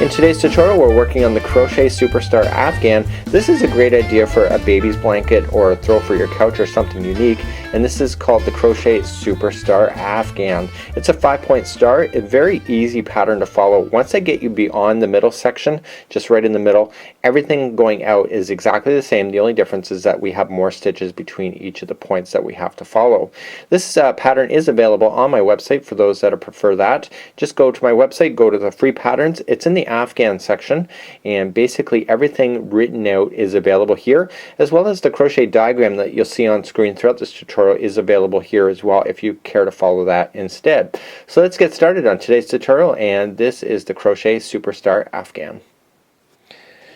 In today's tutorial we're working on the Crochet Superstar Afghan. This is a great idea for a baby's blanket or a throw for your couch or something unique, and this is called the Crochet Superstar Afghan. It's a 5-point star, a very easy pattern to follow. Once I get you beyond the middle section, just right in the middle, everything going out is exactly the same. The only difference is that we have more stitches between each of the points that we have to follow. This pattern is available on my website for those that prefer that. Just go to my website, go to the free patterns. It's in the Afghan section, and basically everything written out is available here, as well as the crochet diagram that you'll see on screen throughout this tutorial is available here as well if you care to follow that instead. So let's get started on today's tutorial, and this is the Crochet Superstar Afghan.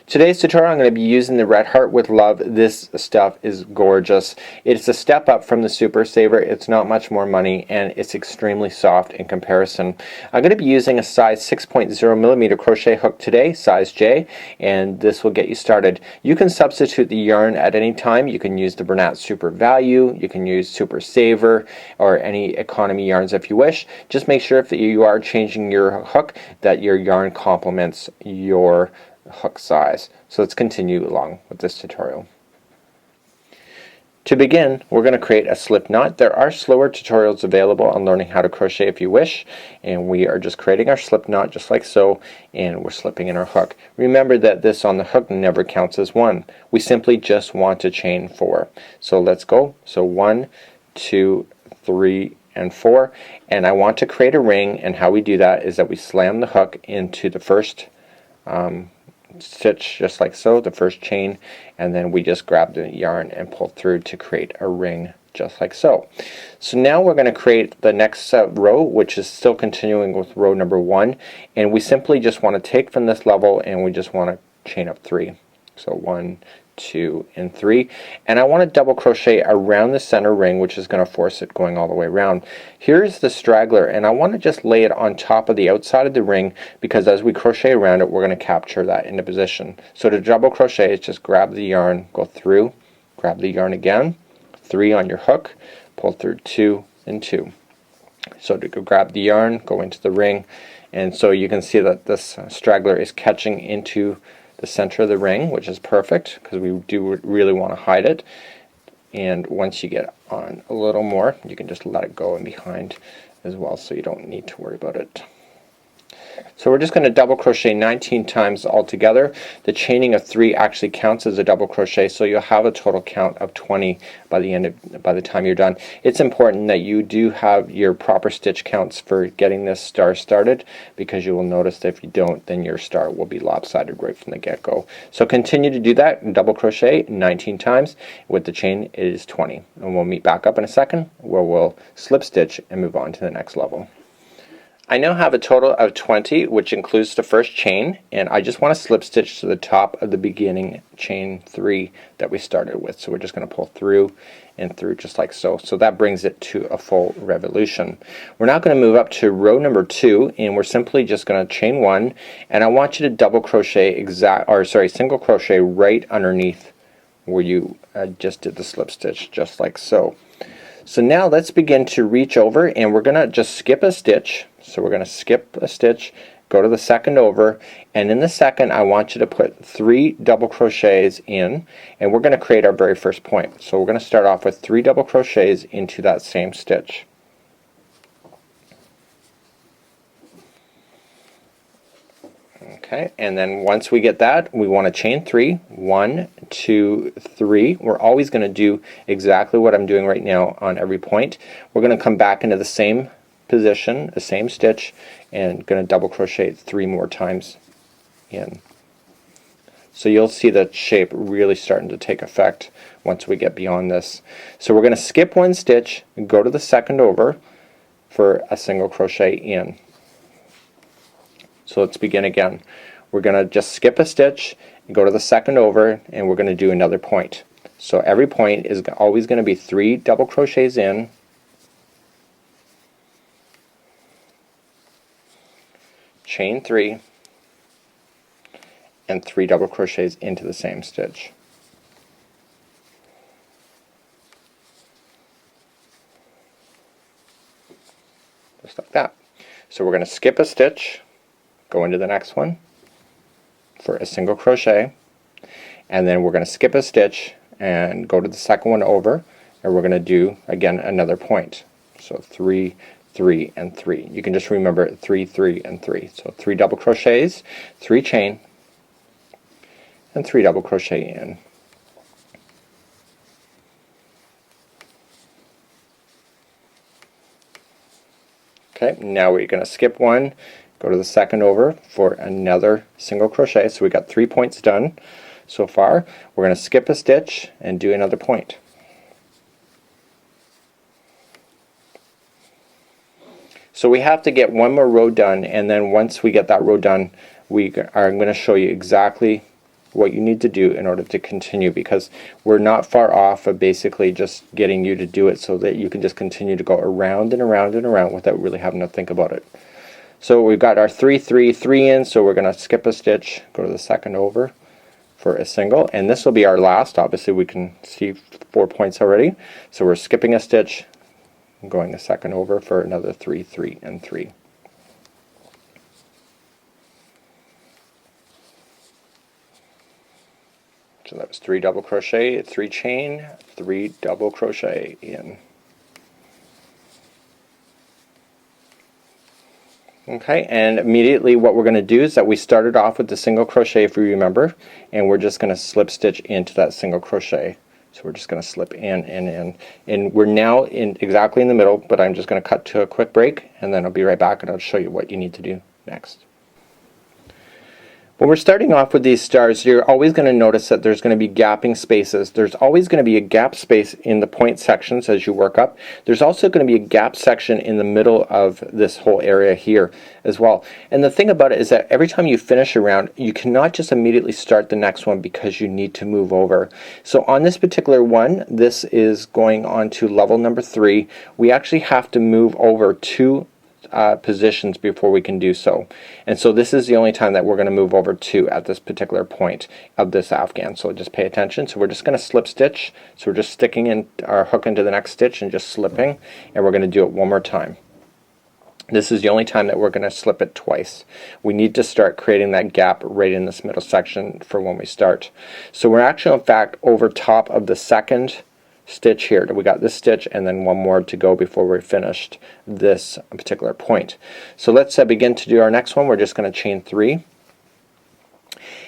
Today's tutorial I'm going to be using the Red Heart with Love. This stuff is gorgeous. It's a step up from the Super Saver. It's not much more money and it's extremely soft in comparison. I'm going to be using a size 6.0 millimeter crochet hook today, size J, and this will get you started. You can substitute the yarn at any time. You can use the Bernat Super Value, you can use Super Saver, or any economy yarns if you wish. Just make sure if you are changing your hook that your yarn complements your hook size. So let's continue along with this tutorial. To begin, we're going to create a slip knot. There are slower tutorials available on learning how to crochet if you wish, and we are just creating our slip knot just like so, and we're slipping in our hook. Remember that this on the hook never counts as one. We simply just want to chain 4. So let's go. So 1, 2, 3, and 4, and I want to create a ring, and how we do that is that we slam the hook into the first stitch just like so, the first chain, and then we just grab the yarn and pull through to create a ring just like so. So now we're going to create the next row, which is still continuing with row number 1, and we simply just want to take from this level and we just want to chain up 3. So 1, 2, and 3, and I want to double crochet around the center ring, which is going to force it going all the way around. Here's the straggler, and I want to just lay it on top of the outside of the ring, because as we crochet around it we're going to capture that into position. So to double crochet is just grab the yarn, go through, grab the yarn again, 3 on your hook, pull through 2 and 2. So to grab the yarn, go into the ring, and so you can see that this straggler is catching into the center of the ring, which is perfect because we do really want to hide it. And once you get on a little more, you can just let it go in behind as well, so you don't need to worry about it. So we're just going to double crochet 19 times altogether. The chaining of 3 actually counts as a double crochet, so you'll have a total count of 20 by the time you're done. It's important that you do have your proper stitch counts for getting this star started, because you will notice that if you don't, then your star will be lopsided right from the get-go. So continue to do that and double crochet 19 times. With the chain it is 20, and we'll meet back up in a second where we'll slip stitch and move on to the next level. I now have a total of 20, which includes the first chain, and I just want to slip stitch to the top of the beginning chain 3 that we started with. So we're just going to pull through and through just like so. So that brings it to a full revolution. We're now going to move up to row number 2, and we're simply just going to chain 1, and I want you to double crochet single crochet right underneath where you just did the slip stitch just like so. So now let's begin to reach over, and we're going to just skip a stitch. So we're going to skip a stitch, go to the second over, and in the second I want you to put 3 double crochets in, and we're going to create our very first point. So we're going to start off with 3 double crochets into that same stitch. Okay, and then once we get that, we want to chain 3. 1, 2, 3. We're always going to do exactly what I'm doing right now on every point. We're going to come back into the same position, the same stitch, and going to double crochet 3 more times in. So you'll see the shape really starting to take effect once we get beyond this. So we're going to skip 1 stitch and go to the second over for a single crochet in. So let's begin again. We're going to just skip a stitch and go to the second over, and we're going to do another point. So every point is always going to be 3 double crochets in, chain 3, and 3 double crochets into the same stitch. Just like that. So we're going to skip a stitch, go into the next one, for a single crochet, and then we're going to skip a stitch and go to the second one over, and we're going to do again another point. So 3, 3, and 3. You can just remember 3, 3, and 3. So 3 double crochets, 3 chain, and 3 double crochet in. Okay, now we're going to skip one, go to the second over for another single crochet. So we got 3 points done so far. We're going to skip a stitch and do another point. So we have to get one more row done, and then once we get that row done, I'm going to show you exactly what you need to do in order to continue, because we're not far off of basically just getting you to do it so that you can just continue to go around and around and around without really having to think about it. So we've got our 3, 3, 3 in, so we're going to skip a stitch, go to the second over for a single, and this will be our last. Obviously we can see 4 points already, so we're skipping a stitch, going a second over for another 3, 3, and 3. So that was 3 double crochet, 3 chain, 3 double crochet in. Okay, and immediately what we're going to do is that we started off with the single crochet, if you remember, and we're just going to slip stitch into that single crochet. So we're just going to slip in, and we're now exactly in the middle, but I'm just going to cut to a quick break, and then I'll be right back and I'll show you what you need to do next. When we're starting off with these stars, you're always going to notice that there's going to be gapping spaces. There's always going to be a gap space in the point sections as you work up. There's also going to be a gap section in the middle of this whole area here as well. And the thing about it is that every time you finish a round, you cannot just immediately start the next one because you need to move over. So on this particular one, this is going on to level number 3. We actually have to move over 2 positions before we can do so, and so this is the only time that we're going to move over 2 at this particular point of this Afghan. So just pay attention. So we're just going to slip stitch, so we're just sticking in our hook into the next stitch and just slipping, and we're going to do it one more time. This is the only time that we're going to slip it twice. We need to start creating that gap right in this middle section for when we start. So we're actually in fact over top of the second stitch here. We got this stitch and then one more to go before we're finished this particular point. So let's begin to do our next one. We're just going to chain 3,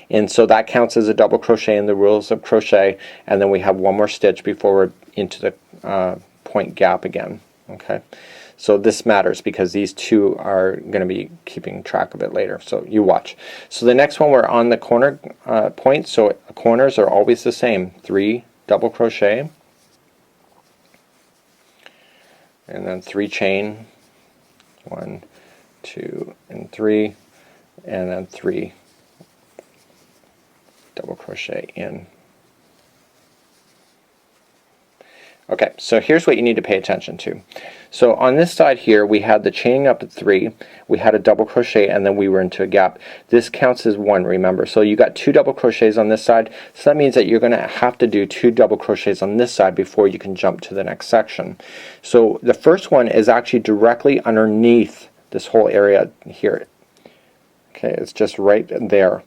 and so that counts as a double crochet in the rules of crochet, and then we have one more stitch before we're into the point gap again. Okay, so this matters because these 2 are going to be keeping track of it later, so you watch. So the next one, we're on the corner point, so corners are always the same. 3 double crochet, and then 3 chain, 1, 2, and 3, and then 3 double crochet in. Okay, so here's what you need to pay attention to. So on this side here, we had the chaining up at 3, we had a double crochet, and then we were into a gap. This counts as 1, remember. So you got 2 double crochets on this side, so that means that you're going to have to do 2 double crochets on this side before you can jump to the next section. So the first one is actually directly underneath this whole area here. Okay, it's just right there.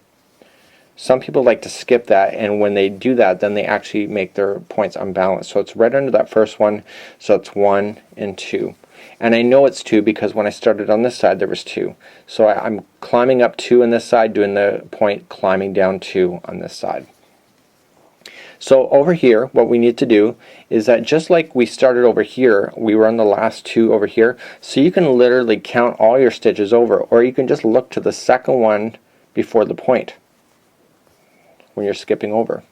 Some people like to skip that, and when they do that, then they actually make their points unbalanced. So it's right under that first one, so it's 1 and 2. And I know it's 2 because when I started on this side there was 2. So I'm climbing up 2 on this side, doing the point, climbing down 2 on this side. So over here, what we need to do is that just like we started over here, we were on the last 2 over here, so you can literally count all your stitches over, or you can just look to the second one before the point when you're skipping over,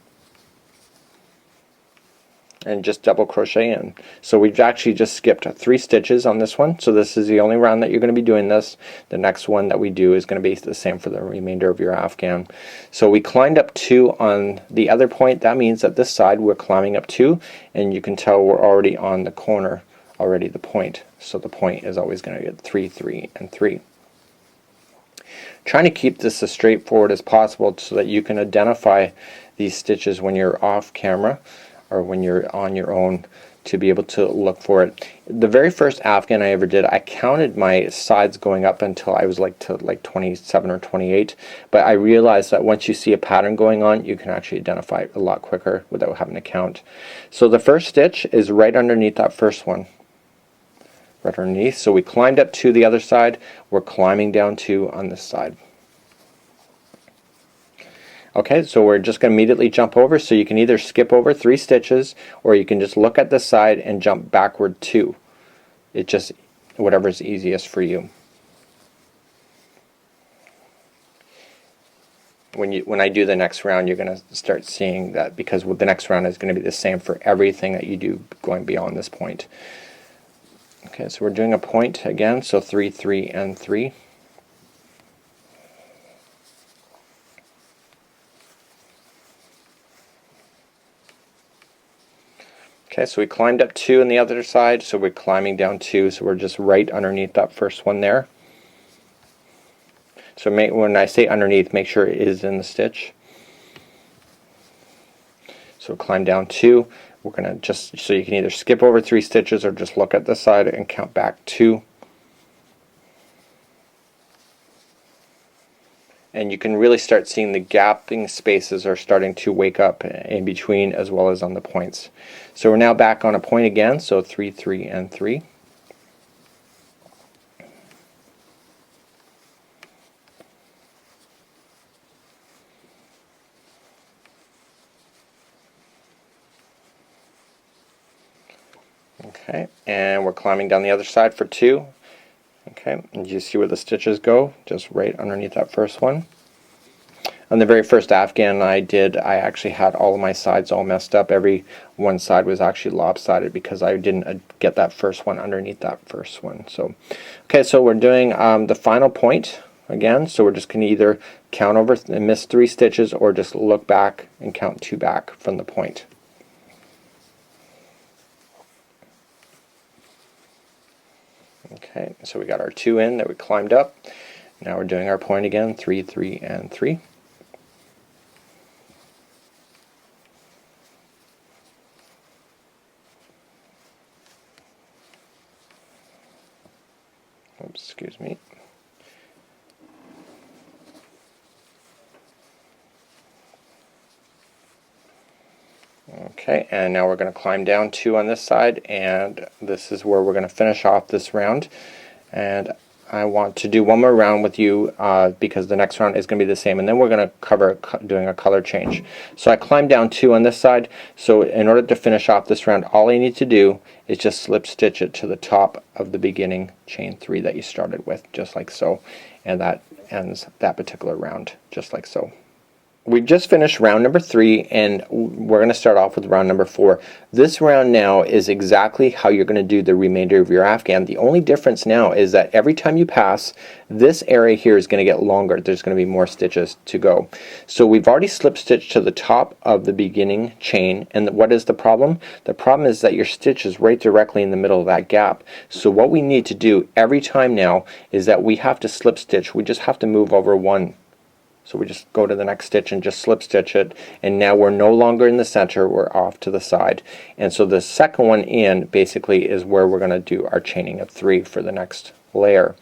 and just double crochet in. So we've actually just skipped 3 stitches on this one, so this is the only round that you're going to be doing this. The next one that we do is going to be the same for the remainder of your Afghan. So we climbed up 2 on the other point. That means that this side we're climbing up 2, and you can tell we're already on the corner, already the point. So the point is always going to get 3, 3, and 3. Trying to keep this as straightforward as possible so that you can identify these stitches when you're off camera or when you're on your own to be able to look for it. The very first Afghan I ever did, I counted my sides going up until I was to 27 or 28, but I realized that once you see a pattern going on, you can actually identify it a lot quicker without having to count. So the first stitch is right underneath that first one, right underneath. So we climbed up to the other side, we're climbing down 2 on this side. Okay, so we're just going to immediately jump over, so you can either skip over 3 stitches or you can just look at the side and jump backward 2. It just, whatever's easiest for you. When I do the next round, you're going to start seeing that, because the next round is going to be the same for everything that you do going beyond this point. Okay, so we're doing a point again, so 3, 3, and 3. Okay, so we climbed up 2 on the other side, so we're climbing down 2, so we're just right underneath that first one there. So when I say underneath, make sure it is in the stitch. So climb down 2. We're going to just, so you can either skip over 3 stitches or just look at the side and count back 2. And you can really start seeing the gapping spaces are starting to wake up in between as well as on the points. So we're now back on a point again, so 3, 3, and 3. Okay, and we're climbing down the other side for 2. Okay, and you see where the stitches go, just right underneath that first one. On the very first Afghan I did, I actually had all of my sides all messed up. Every one side was actually lopsided because I didn't get that first one underneath that first one. So, okay, so we're doing the final point again. So we're just going to either count over and miss 3 stitches or just look back and count 2 back from the point. Okay, so we got our 2 in that we climbed up. Now we're doing our point again, 3, 3, and 3. Oops, excuse me. Okay, and now we're going to climb down 2 on this side, and this is where we're going to finish off this round. And I want to do one more round with you because the next round is going to be the same, and then we're going to cover doing a color change. So I climbed down 2 on this side, so in order to finish off this round, all I need to do is just slip stitch it to the top of the beginning chain 3 that you started with, just like so, and that ends that particular round, just like so. We just finished round number 3, and we're going to start off with round number 4. This round now is exactly how you're going to do the remainder of your Afghan. The only difference now is that every time you pass, this area here is going to get longer. There's going to be more stitches to go. So we've already slip stitched to the top of the beginning chain, and what is the problem? The problem is that your stitch is right directly in the middle of that gap. So what we need to do every time now is that we have to slip stitch. We just have to move over 1. So we just go to the next stitch and just slip stitch it, and now we're no longer in the center, we're off to the side. And so the second one in basically is where we're going to do our chaining of 3 for the next layer.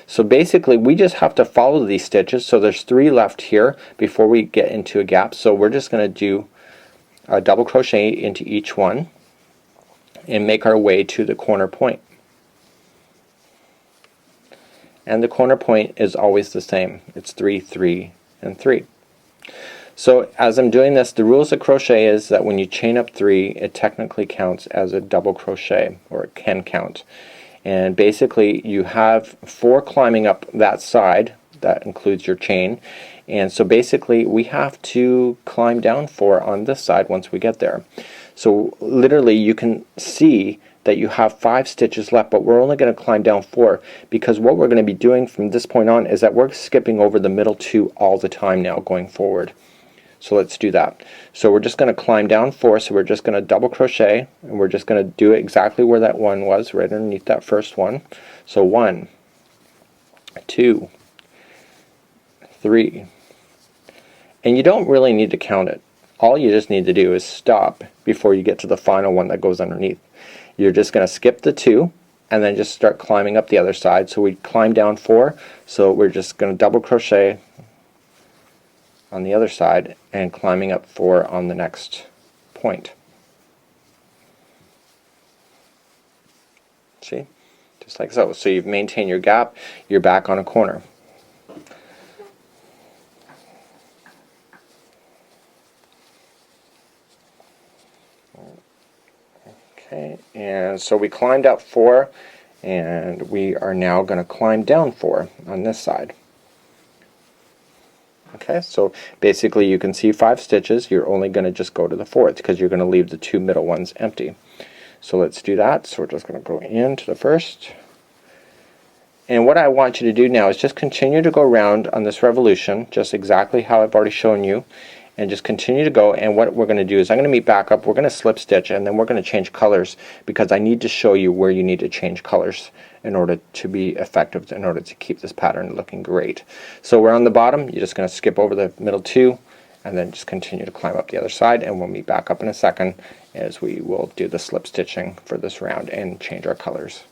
So basically we just have to follow these stitches. So there's 3 left here before we get into a gap. So we're just going to do a double crochet into each one and make our way to the corner point. And the corner point is always the same. It's 3, 3, and 3. So as I'm doing this, the rules of crochet is that when you chain up 3, it technically counts as a double crochet, or it can count. And basically you have 4 climbing up that side, that includes your chain, and so basically we have to climb down 4 on this side once we get there. So literally you can see that you have 5 stitches left, but we're only going to climb down 4 because what we're going to be doing from this point on is that we're skipping over the middle 2 all the time now going forward. So let's do that. So we're just going to climb down 4, so we're just going to double crochet, and we're just going to do it exactly where that one was, right underneath that first one. So 1, 2, 3, and you don't really need to count it. All you just need to do is stop before you get to the final one that goes underneath. you're just going to skip the 2 and then just start climbing up the other side. So we climb down 4, so we're just going to double crochet on the other side and climbing up 4 on the next point. See? Just like so. So you've maintained your gap, you're back on a corner. Okay, and so we climbed up 4, and we are now going to climb down 4 on this side. Okay, so basically you can see 5 stitches. You're only going to just go to the 4th because you're going to leave the 2 middle ones empty. So let's do that. So we're just going to go into the first. And what I want you to do now is just continue to go around on this revolution, just exactly how I've already shown you, and just continue to go. And what we're going to do is I'm going to meet back up, we're going to slip stitch, and then we're going to change colors because I need to show you where you need to change colors in order to be effective, in order to keep this pattern looking great. So we're on the bottom, you're just going to skip over the middle 2 and then just continue to climb up the other side, and we'll meet back up in a second as we will do the slip stitching for this round and change our colors.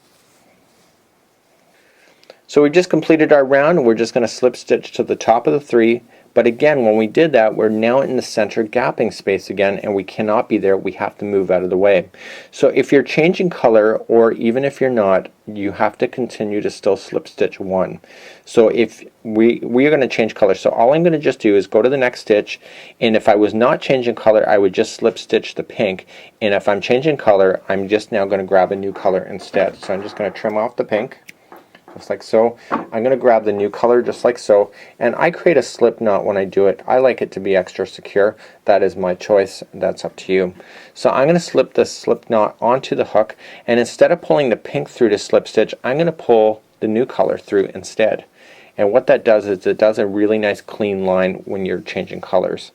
So we just completed our round, and we're just going to slip stitch to the top of the 3. But again, when we did that, we're now in the center gapping space again, and we cannot be there. We have to move out of the way. So if you're changing color, or even if you're not, you have to continue to still slip stitch 1. So if we are going to change color, so all I'm going to just do is go to the next stitch, and if I was not changing color, I would just slip stitch the pink. And if I'm changing color, I'm just now going to grab a new color instead. So I'm just going to trim off the pink, just like so. I'm going to grab the new color just like so, and I create a slip knot when I do it. I like it to be extra secure. That is my choice. That's up to you. So I'm going to slip this slip knot onto the hook, and instead of pulling the pink through to slip stitch, I'm going to pull the new color through instead. And what that does is it does a really nice clean line when you're changing colors.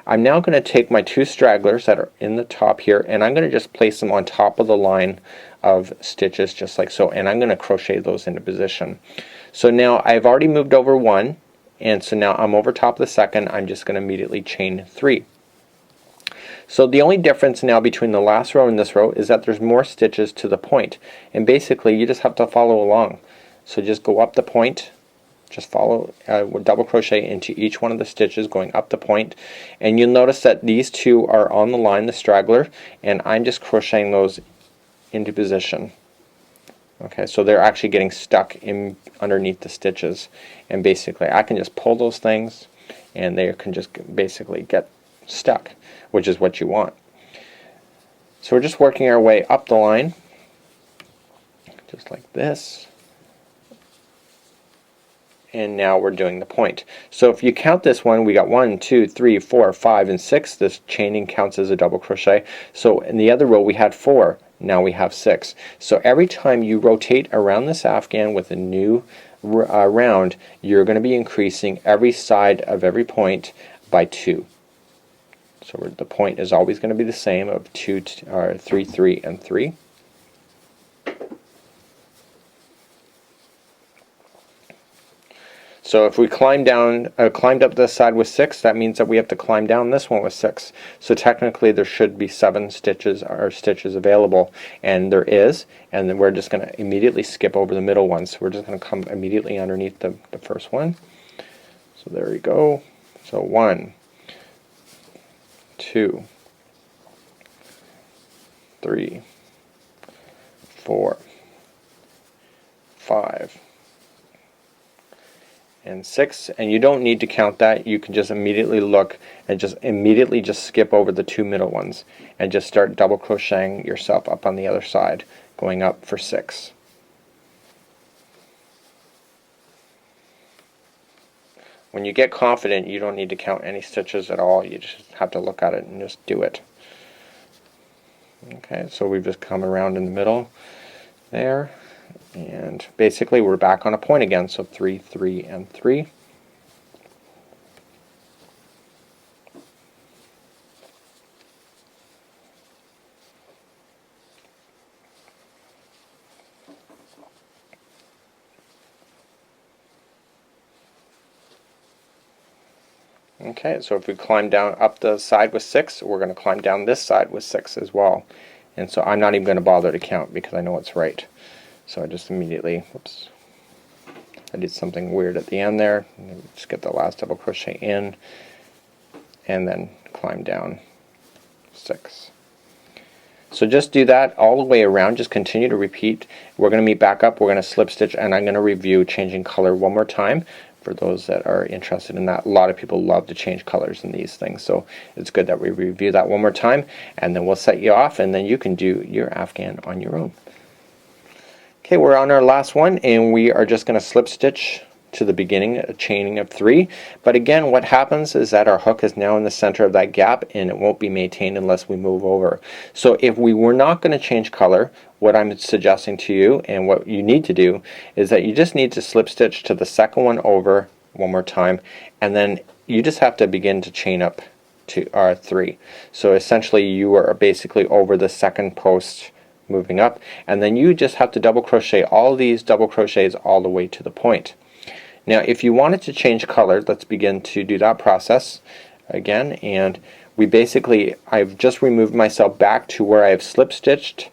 I'm now going to take my 2 stragglers that are in the top here, and I'm going to just place them on top of the line of stitches just like so, and I'm going to crochet those into position. So now I've already moved over 1, and so now I'm over top of the second. I'm just going to immediately chain 3. So the only difference now between the last row and this row is that there's more stitches to the point, and basically you just have to follow along. So just go up the point, just follow, double crochet into each one of the stitches going up the point, and you'll notice that these 2 are on the line, the straggler, and I'm just crocheting those into position. Okay, so they're actually getting stuck in underneath the stitches, and basically I can just pull those things and they can just basically get stuck, which is what you want. So we're just working our way up the line just like this, and now we're doing the point. So if you count this one, we got 1, 2, 3, 4, 5, and 6. This chaining counts as a double crochet. So in the other row we had 4. Now we have 6. So every time you rotate around this Afghan with a new round, you're going to be increasing every side of every point by 2. So the point is always going to be the same of 2, 3, 3, and 3. So if we climbed up this side with 6, that means that we have to climb down this one with 6. So technically there should be 7 stitches available, and there is, and then we're just going to immediately skip over the middle one. So we're just going to come immediately underneath the first one. So there we go. So 1, 2, 3, 4, 5, and 6, and you don't need to count that. You can just immediately look and just immediately skip over the 2 middle ones and just start double crocheting yourself up on the other side, going up for 6. When you get confident, you don't need to count any stitches at all. You just have to look at it and just do it. Okay, so we've just come around in the middle there, and basically we're back on a point again. So 3, 3, and 3. Okay, so if we climb down up the side with 6, we're going to climb down this side with 6 as well. And so I'm not even going to bother to count because I know it's right. So I just immediately, whoops, I did something weird at the end there. Just get the last double crochet in and then climb down 6. So just do that all the way around, just continue to repeat. We're going to meet back up, we're going to slip stitch, and I'm going to review changing color one more time for those that are interested in that. A lot of people love to change colors in these things, so it's good that we review that one more time, and then we'll set you off, and then you can do your Afghan on your own. Okay, we're on our last one, and we are just going to slip stitch to the beginning, a chaining of 3. But again, what happens is that our hook is now in the center of that gap, and it won't be maintained unless we move over. So if we were not going to change color, what I'm suggesting to you and what you need to do is that you just need to slip stitch to the second one over one more time, and then you just have to begin to chain up to our 3. So essentially you are basically over the second post moving up, and then you just have to double crochet all these double crochets all the way to the point. Now if you wanted to change color, let's begin to do that process again, and we basically, I've just removed myself back to where I have slip stitched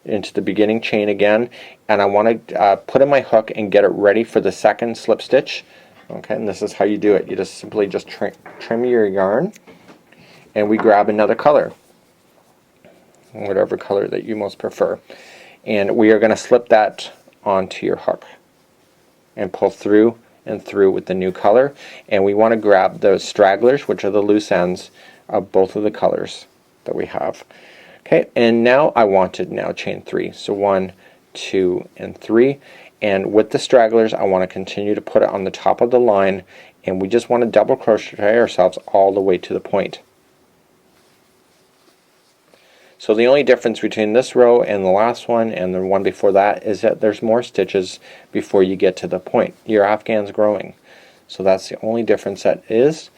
into the beginning chain again, and I want to put in my hook and get it ready for the second slip stitch. Okay, and this is how you do it. You just simply just trim your yarn, and we grab another color, whatever color that you most prefer, and we are going to slip that onto your hook and pull through and through with the new color, and we want to grab those stragglers, which are the loose ends of both of the colors that we have. Okay, and now I want to now chain 3, so 1, 2, and 3, and with the stragglers I want to continue to put it on the top of the line, and we just want to double crochet ourselves all the way to the point. So the only difference between this row and the last one and the one before that is that there's more stitches before you get to the point. Your Afghan's growing. So that's the only difference that is.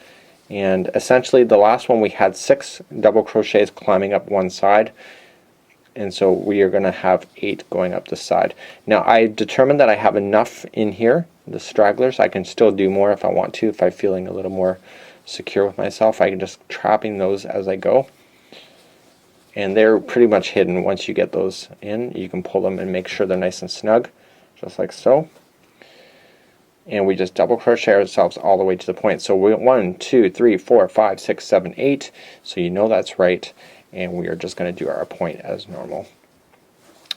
And essentially the last one we had 6 double crochets climbing up one side, and so we are going to have 8 going up the side. Now I determined that I have enough in here, the stragglers. I can still do more if I want to, if I'm feeling a little more secure with myself. I can just trapping those as I go. And they're pretty much hidden. Once you get those in, you can pull them and make sure they're nice and snug, just like so. And we just double crochet ourselves all the way to the point. So we 1, 2, 3, 4, 5, 6, 7, 8. So you know that's right. And we are just going to do our point as normal.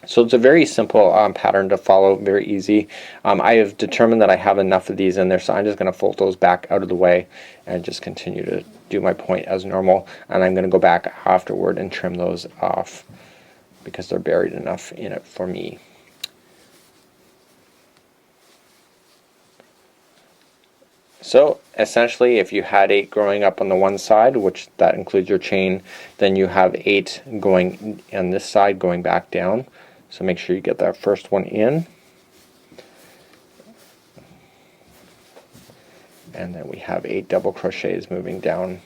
So it's a very simple pattern to follow, very easy. I have determined that I have enough of these in there, so I'm just going to fold those back out of the way and just continue to do my point as normal. And I'm going to go back afterward and trim those off because they're buried enough in it for me. So essentially if you had 8 growing up on the one side, which that includes your chain, then you have 8 going on this side going back down. So make sure you get that first one in. And then we have 8 double crochets moving down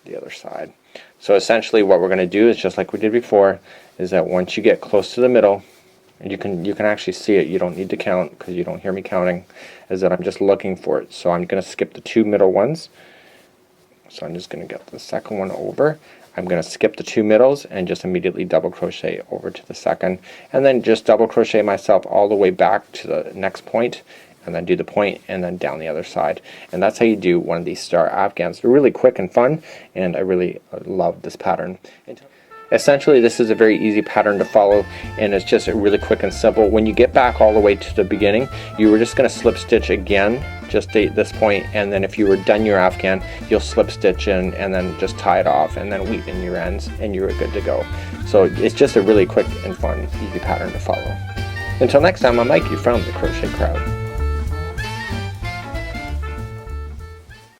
the other side. So essentially what we're going to do is just like we did before, is that once you get close to the middle, and you can actually see it, you don't need to count because you don't hear me counting, is that I'm just looking for it. So I'm going to skip the 2 middle ones. So I'm just going to get the second one over. I'm going to skip the 2 middles and just immediately double crochet over to the second, and then just double crochet myself all the way back to the next point, and then do the point and then down the other side. And that's how you do one of these star Afghans. They're really quick and fun, and I really love this pattern. Essentially this is a very easy pattern to follow, and it's just really quick and simple. When you get back all the way to the beginning, you were just going to slip stitch again just at this point, and then if you were done your Afghan, you'll slip stitch in and then just tie it off and then weave in your ends, and you're good to go. So it's just a really quick and fun, easy pattern to follow. Until next time, I'm Mike, you found the Crochet Crowd.